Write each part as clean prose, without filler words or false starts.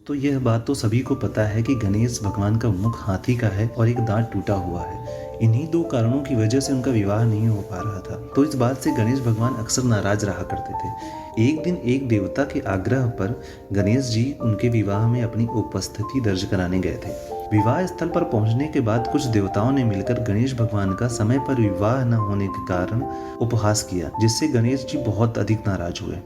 तो यह बात तो सभी को पता है कि गणेश भगवान का मुख हाथी का है और एक दांत टूटा हुआ है। इन्हीं दो कारणों की वजह से उनका विवाह नहीं हो पा रहा था। तो इस बात से गणेश भगवान अक्सर नाराज रहा करते थे। एक दिन एक देवता के आग्रह पर गणेश जी उनके विवाह में अपनी उपस्थिति दर्ज कराने गए थे। विवाह स्थल पर पहुंचने के बाद कुछ देवताओं ने मिलकर गणेश भगवान का समय पर विवाह न होने के कारण उपहास किया, जिससे गणेश जी बहुत अधिक नाराज हुए।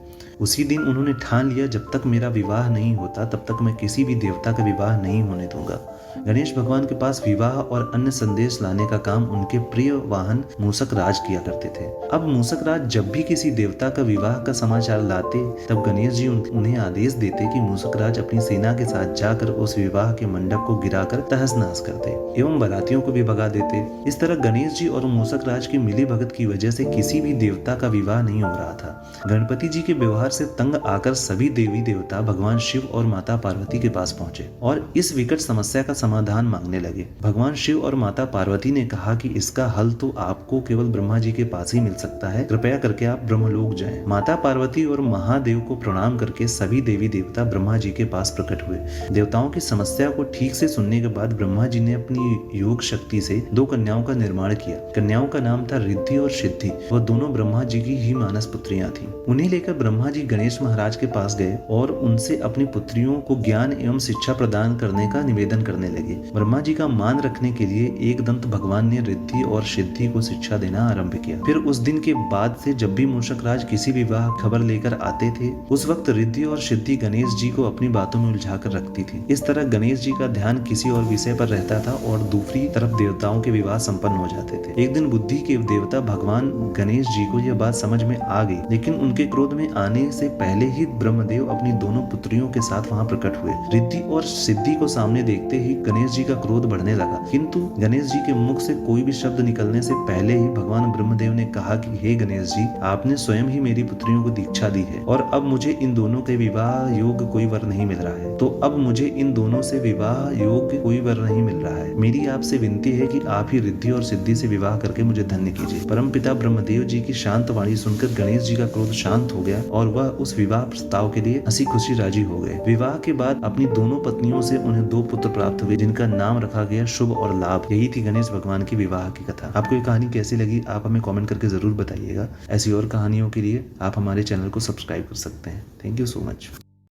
उसी दिन उन्होंने ठान लिया, जब तक मेरा विवाह नहीं होता तब तक मैं किसी भी देवता का विवाह नहीं होने दूंगा। गणेश भगवान के पास विवाह और अन्य संदेश लाने का काम उनके प्रिय वाहन मूषक राज किया करते थे। अब मूषक राज जब भी किसी देवता का विवाह का समाचार लाते, तब गणेश जी उन्हें आदेश देते कि मूषक राज अपनी सेना के साथ जाकर उस विवाह के मंडप को गिराकर तहस नहस करते एवं बारातियों को भी भगा देते। इस तरह गणेश जी और मूषक राज की मिली भगत की वजह से किसी भी देवता का विवाह नहीं हो रहा था। गणपति जी के व्यवहार से तंग आकर सभी देवी देवता भगवान शिव और माता पार्वती के पास पहुंचे और इस विकट समस्या का समाधान मांगने लगे। भगवान शिव और माता पार्वती ने कहा कि इसका हल तो आपको केवल ब्रह्मा जी के पास ही मिल सकता है, कृपया करके आप ब्रह्मलोक जाएं। माता पार्वती और महादेव को प्रणाम करके सभी देवी देवता ब्रह्मा जी के पास प्रकट हुए। देवताओं की समस्या को ठीक से सुनने के बाद ब्रह्मा जी ने अपनी योग शक्ति से दो कन्याओं का निर्माण किया। कन्याओं का नाम था रिद्धि और सिद्धि। वह दोनों ब्रह्मा जी की ही मानस पुत्रियां थीं। उन्हें लेकर ब्रह्मा जी गणेश महाराज के पास गए और उनसे अपनी पुत्रियों को ज्ञान एवं शिक्षा प्रदान करने का निवेदन करने लगे। ब्रह्मा जी का मान रखने के लिए एकदंत भगवान ने रिद्धि और सिद्धि को शिक्षा देना आरंभ किया। फिर उस दिन के बाद से जब भी मूषक राज किसी विवाह खबर लेकर आते थे, उस वक्त रिद्धि और सिद्धि गणेश जी को अपनी बातों में उलझा कर रखती थी। इस तरह गणेश जी का ध्यान किसी और विषय पर रहता था और दूसरी तरफ देवताओं के विवाह संपन्न हो जाते थे। एक दिन बुद्धि के देवता भगवान गणेश जी को यह बात समझ में आ गई, लेकिन उनके क्रोध में आने से पहले ही ब्रह्मदेव अपनी दोनों पुत्रियों के साथ वहां प्रकट हुए। रिद्धि और सिद्धि को सामने देखते ही गणेश जी का क्रोध बढ़ने लगा, किंतु गणेश जी के मुख से कोई भी शब्द निकलने से पहले ही भगवान ब्रह्मदेव ने कहा कि हे गणेश जी, आपने स्वयं ही मेरी पुत्रियों को दीक्षा दी है और अब मुझे इन दोनों के विवाह योग कोई वर नहीं मिल रहा है। तो अब मुझे इन दोनों से विवाह योग कोई वर नहीं मिल रहा है। मेरी आपसे विनती है कि आप ही रिद्धि और सिद्धि से विवाह करके मुझे धन्य कीजिए। परमपिता ब्रह्मदेव जी की शांत वाणी सुनकर गणेश जी का क्रोध शांत हो गया और वह उस विवाह प्रस्ताव के लिए हंसी खुशी राजी हो गए। विवाह के बाद अपनी दोनों पत्नियों से उन्हें दो पुत्र प्राप्त हुए, जिनका नाम रखा गया शुभ और लाभ। यही थी गणेश भगवान की विवाह की कथा। आपको ये कहानी कैसी लगी आप हमें कमेंट करके जरूर बताइएगा। ऐसी और कहानियों के लिए आप हमारे चैनल को सब्सक्राइब कर सकते हैं। Thank you so much.